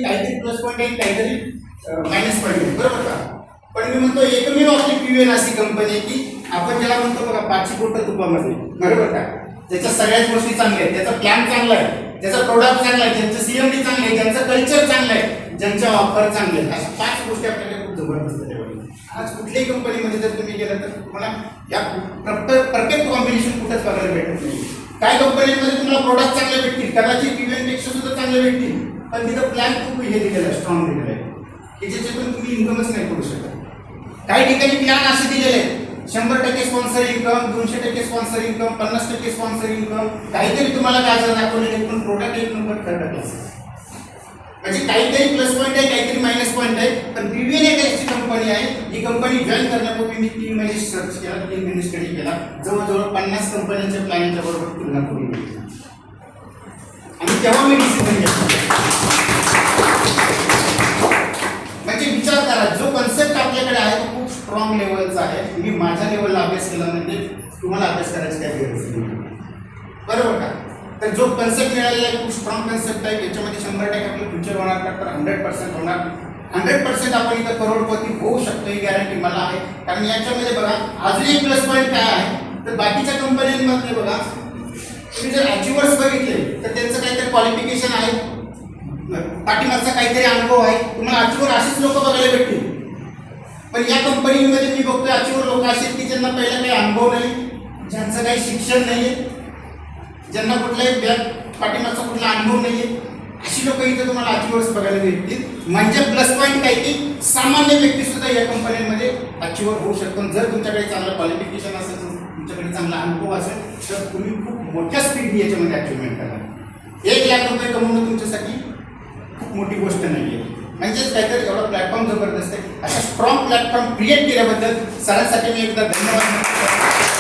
काहीतरी plus point आहे काहीतरी मायनस पॉईंट आहे, बरोबर का? पण मी म्हणतो एकमेव आपली पीव्हीएन अशी कंपनी आहे की आपण ज्याला म्हणतो बघा पाची बोटं तुपामध्ये, बरोबर का? ज्याच्या सगळ्याच गोष्टी चांगल्या आहेत, त्याचा प्लॅन चांगला आहे, ज्याचा प्रोडक्ट चांगला आहे, ज्यांचं सीएमडी चांगलं आहे, ज्यांचं कल्चर चांगलं आहे, ज्यांच्या ऑफर चांगले आहेत, अशा 5 गोष्टी आपल्याला खूप जबरदस्त आहेत. आज कुठल्याही कंपनीमध्ये जर तुम्ही गेला तर तुम्हाला या परफेक्ट कॉम्बिनेशन कुठंच बघायला भेटत नाही. काही कंपनीमध्ये तुम्हाला प्रोडक्ट चांगले भेटतील, कदाचित पीव्हीएन पेक्षा सुद्धा चांगले भेटतील, पण तिथं प्लॅन खूप हे दिलेलं आहे, स्ट्रॉंग दिलेलं आहे की ज्याच्यातून तुम्ही इन्कमच नाही करू शकत. काही ठिकाणी प्लॅन असे दिलेले आहेत 100% sponsor income, 200% sponsor income, 50% sponsor income, काहीतरी तुम्हाला व्याज दाखवलेले पण प्रोडक्ट एक नंबर थर्ड क्लास. म्हणजे काहीतरी प्लस पॉईंट आहे, काहीतरी मायनस पॉईंट आहे. पण पीव्हीएन एक अशी कंपनी आहे, ही कंपनी जॉईन करण्यापूर्वी मी 3 महिने सर्च केला, 3 महिने स्टडी केला, जवळजवळ 50 कंपन्यांच्या प्लॅनच्या बरोबर तुलना करून घेतली आणि तेव्हा मी डिसिजन घेतला. म्हणजे विचार करा, जो कन्सेप्ट आपल्याकडे आहे तो खूप स्ट्रॉंग लेवलचा आहे. मी माझ्या लेवलला अभ्यास केला म्हणजे तुम्हाला अभ्यास करायची काही गरज नाही, बरोबर का? तर जो कन्सेप्ट मिळालेला आहे खूप स्ट्रॉंग कन्सेप्ट आहे. याच्यामध्ये 100% आपलं फ्युचर होणार का? तर 100% होणार. 100% आपण इथं करोडपती होऊ शकतो ही गॅरंटी मला आहे. कारण याच्यामध्ये बघा अजून एक प्लस पॉईंट काय आहे तर बाकीच्या कंपन्यांमध्ये बघा तुम्ही जर अचिव्हर्स बघितले तर त्यांचं काहीतरी क्वालिफिकेशन आहे, पाठीमागचा काहीतरी अनुभव आहे, तुम्हाला अचिव्हर अशीच लोक बघायला भेटतील. पण या कंपनीमध्ये मी बघतोय अचिव्हर लोक असे की ज्यांना पहिला काही अनुभव नाही, ज्यांचं काही शिक्षण नाही, ज्यांना कुठलाही पाठीमागचा कुठला अनुभव नाही, अशी लोक इथे तुम्हाला अचिव्हर्स बघायला भेटतील. म्हणजे प्लस पॉईंट काय की सामान्य व्यक्ती सुद्धा या कंपन्यांमध्ये अचिव्हर होऊ शकतो. जर तुमच्याकडे चांगलं क्वालिफिकेशन असेल, तुमच्याकडे चांगला अनुभव असेल तर तुम्ही खूप मोठ्या स्पीडने याच्यामध्ये अचिव्हमेंट करा. 1 लाख रुपये कमवणं तुमच्यासाठी खूप मोठी गोष्ट नाही आहे. म्हणजेच काहीतरी एवढा प्लॅटफॉर्म जबरदस्त आहे. अशा स्ट्रॉंग प्लॅटफॉर्म क्रिएट केल्याबद्दल सरांसाठी मी एकदा धन्यवाद.